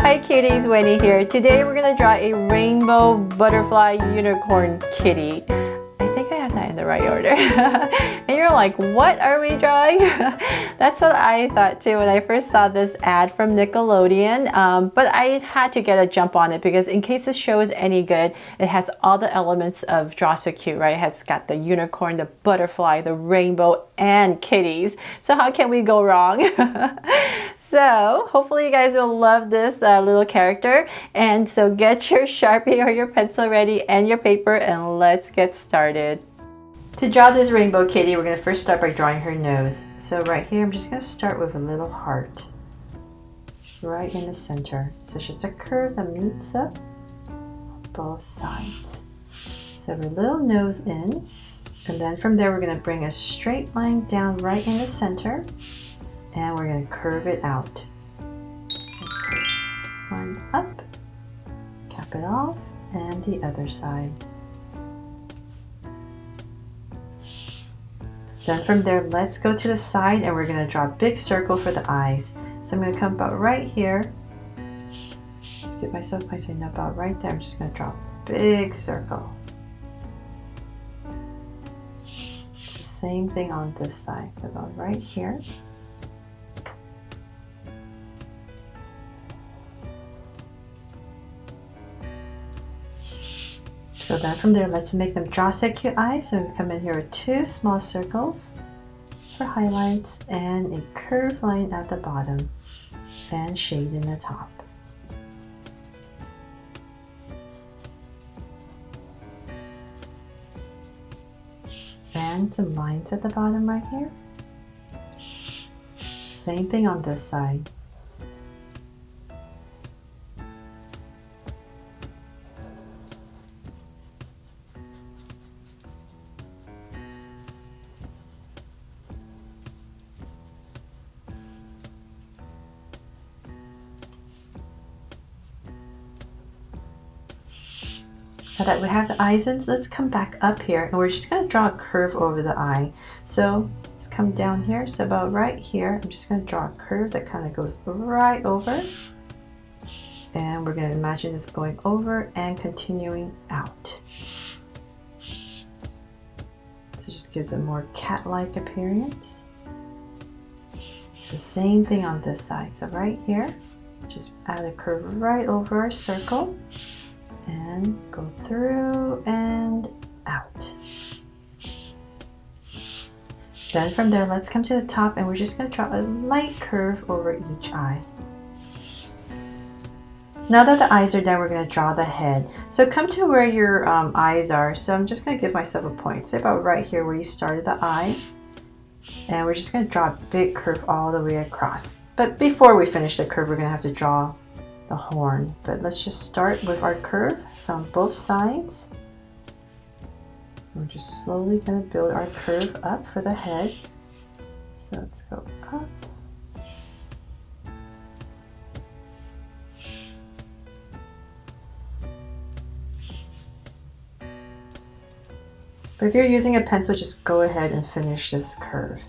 Hi kitties, Winnie here. Today we're going to draw a rainbow butterfly unicorn kitty. I think I have that in the right order. And you're like, what are we drawing? That's what I thought too when I first saw this ad from Nickelodeon. But I had to get a jump on it because in case this show is any good, it has all the elements of Draw So Cute, right? It has got the unicorn, the butterfly, the rainbow, and kitties. So how can we go wrong? So hopefully you guys will love this little character. And so get your Sharpie or your pencil ready and your paper, and let's get started. To draw this rainbow kitty, we're going to first start by drawing her nose. So right here, I'm just going to start with a little heart right in the center. So it's just a curve that meets up both sides. So have a little nose in, and then from there we're going to bring a straight line down right in the center. And we're going to curve it out. Okay. One up, cap it off, and the other side. Then from there, let's go to the side and we're going to draw a big circle for the eyes. So I'm going to come about right here. Just give myself my sign about right there. I'm just going to draw a big circle. So same thing on this side. So about right here. So then from there, let's make them Draw So Cute eyes. So we come in here with two small circles for highlights and a curved line at the bottom and shade in the top. And some lines at the bottom right here. Same thing on this side. Now that we have the eyes in, let's come back up here and we're just going to draw a curve over the eye. So let's come down here. So about right here, I'm just going to draw a curve that kind of goes right over. And we're going to imagine this going over and continuing out. So it just gives a more cat-like appearance. So same thing on this side. So right here, just add a curve right over our circle. And go through and out. Then from there, let's come to the top and we're just going to draw a light curve over each eye. Now that the eyes are done, we're going to draw the head. So come to where your eyes are. So I'm just going to give myself a point. Say about right here where you started the eye. And we're just going to draw a big curve all the way across. But before we finish the curve, we're going to have to draw the horn, but let's just start with our curve. So on both sides, we're just slowly going to build our curve up for the head. So let's go up. But if you're using a pencil, just go ahead and finish this curve.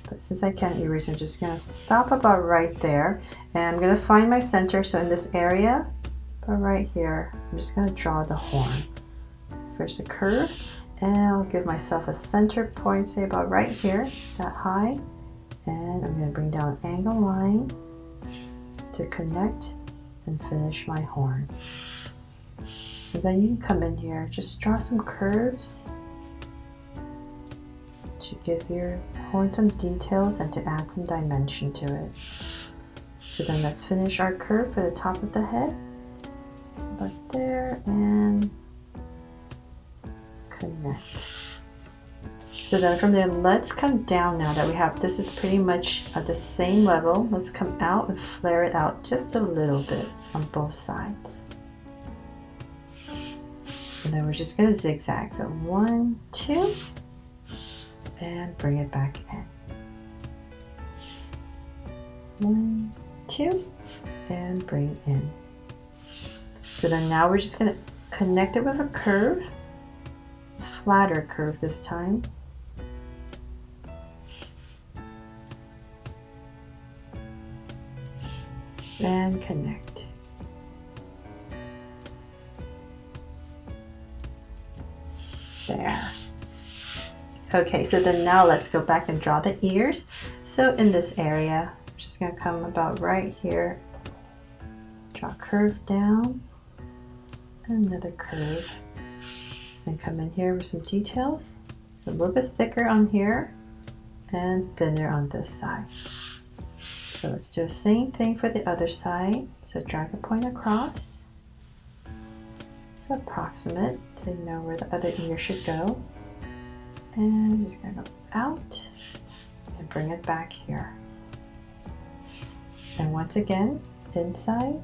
But since I can't erase, I'm just going to stop about right there. And I'm going to find my center. So in this area, about right here, I'm just going to draw the horn. First a curve, and I'll give myself a center point, say about right here, that high. And I'm going to bring down an angle line to connect and finish my horn. And then you can come in here, just draw some curves to give your horn some details and to add some dimension to it. So then let's finish our curve for the top of the head. So about there and connect. So then from there, let's come down now that we have, this is pretty much at the same level. Let's come out and flare it out just a little bit on both sides. And then we're just going to zigzag. So 1, 2, and bring it back in. 1, 2, and bring in. So then now we're just going to connect it with a curve, flatter curve this time. and connect. There. Okay, so then now let's go back and draw the ears. So in this area, I'm just gonna come about right here, draw a curve down, another curve, and come in here with some details. It's a little bit thicker on here and thinner on this side. So let's do the same thing for the other side. So drag a point across. So approximate, so you know where the other ear should go. And I'm just going to go out and bring it back here. And once again, inside.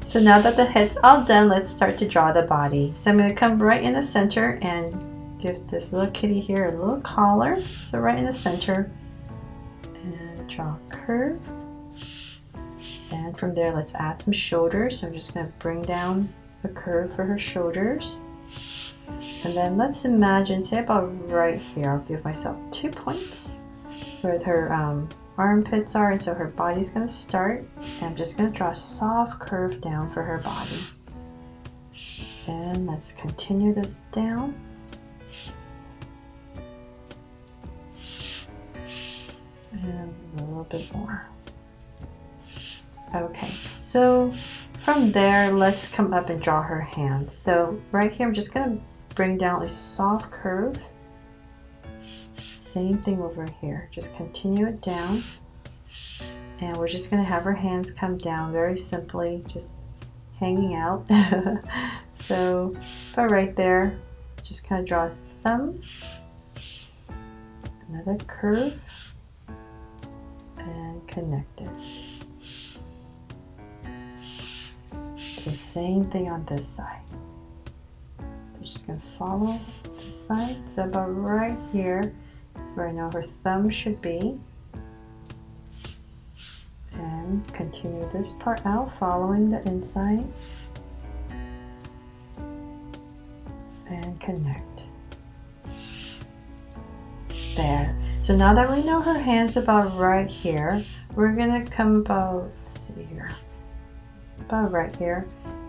So now that the head's all done, let's start to draw the body. So I'm going to come right in the center and give this little kitty here a little collar. So right in the center, and draw a curve. And from there, let's add some shoulders. So I'm just going to bring down a curve for her shoulders. And then let's imagine, say about right here, I'll give myself 2 points where her armpits are, and so her body's going to start. And I'm just going to draw a soft curve down for her body. And let's continue this down. And a little bit more. Okay, so from there, let's come up and draw her hands. So right here, I'm just going to bring down a soft curve. Same thing over here. Just continue it down. And we're just going to have her hands come down very simply, just hanging out. So, but right there, just kind of draw a thumb. Another curve. And connect it. The same thing on this side. So just going to follow this side. So about right here is where I know her thumb should be. And continue this part out, following the inside. And connect. There. So now that we know her hands about right here, we're going to come about, let's see here. About right here,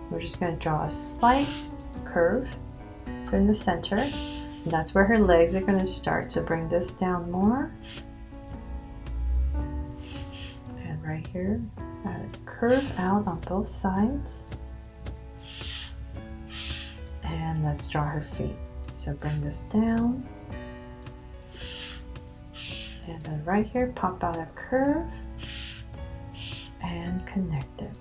we're just going to draw a slight curve from the center, and that's where her legs are going to start. So bring this down more, and right here, add a curve out on both sides, and let's draw her feet. So bring this down, and then right here, pop out a curve, and connect it.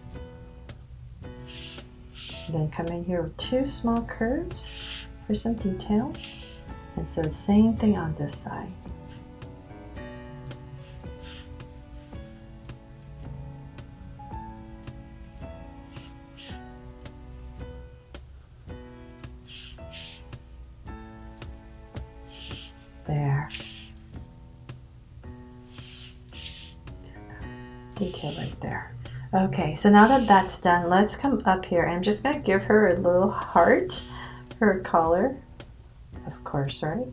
Then come in here with 2 small curves for some detail. And so the same thing on this side. There. Detail right there. Okay, so now that that's done, let's come up here. I'm just going to give her a little heart for her collar. Of course, right?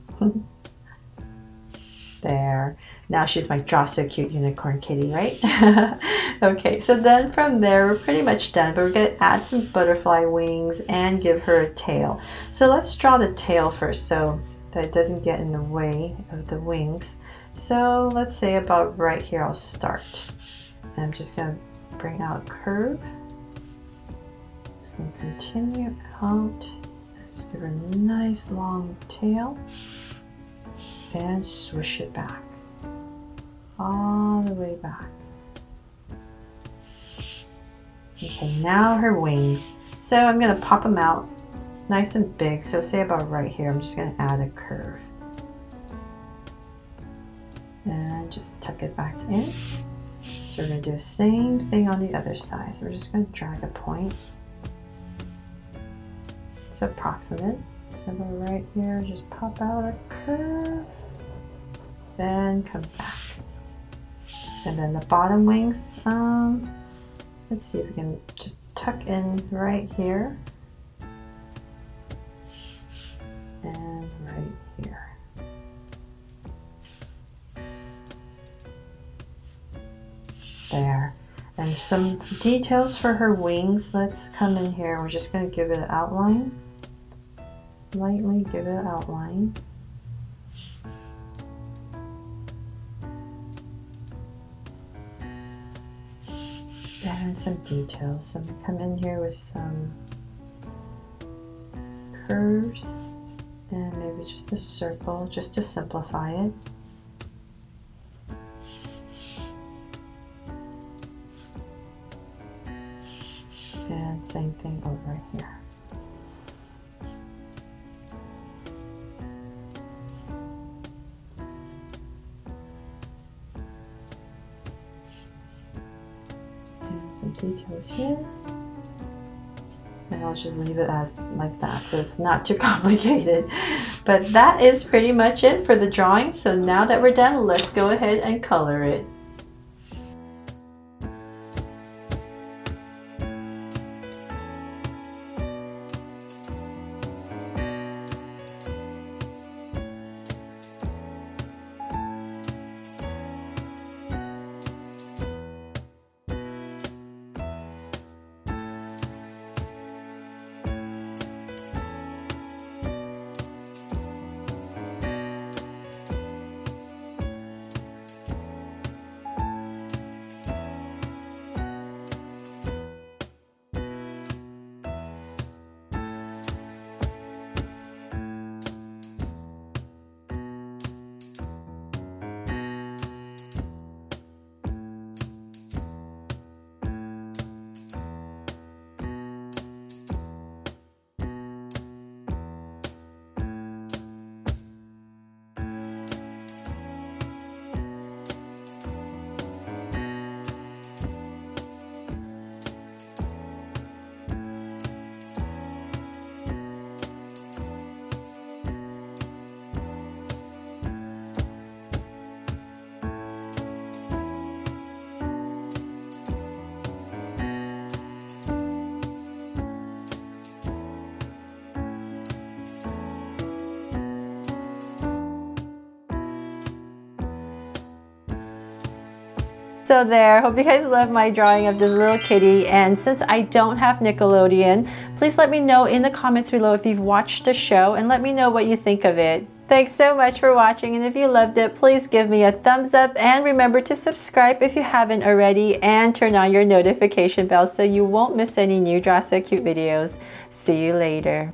There. Now she's my Draw So Cute Unicorn Kitty, right? Okay, so then from there, we're pretty much done, but we're going to add some butterfly wings and give her a tail. So let's draw the tail first so that it doesn't get in the way of the wings. So let's say about right here, I'll start. And I'm just going to bring out a curve. It's going to continue out. Let's give her a nice long tail and swish it back, all the way back. Okay, now her wings. So I'm going to pop them out nice and big. So say about right here, I'm just going to add a curve and just tuck it back in. So we're going to do the same thing on the other side. So we're just going to drag a point. It's approximate. So about right here, just pop out a curve, then come back. And then the bottom wings, let's see if we can just tuck in right here. And right here. there. And some details for her wings. Let's come in here. We're just going to give it an outline. Lightly give it an outline. And some details. So I'm going to come in here with some curves and maybe just a circle just to simplify it. And same thing over here. And some details here. And I'll just leave it as like that, so it's not too complicated. But that is pretty much it for the drawing. So now that we're done, let's go ahead and color it. So there, hope you guys love my drawing of this little kitty. And since I don't have Nickelodeon, please let me know in the comments below if you've watched the show and let me know what you think of it. Thanks so much for watching, and if you loved it, please give me a thumbs up and remember to subscribe if you haven't already and turn on your notification bell so you won't miss any new Draw So Cute videos. See you later.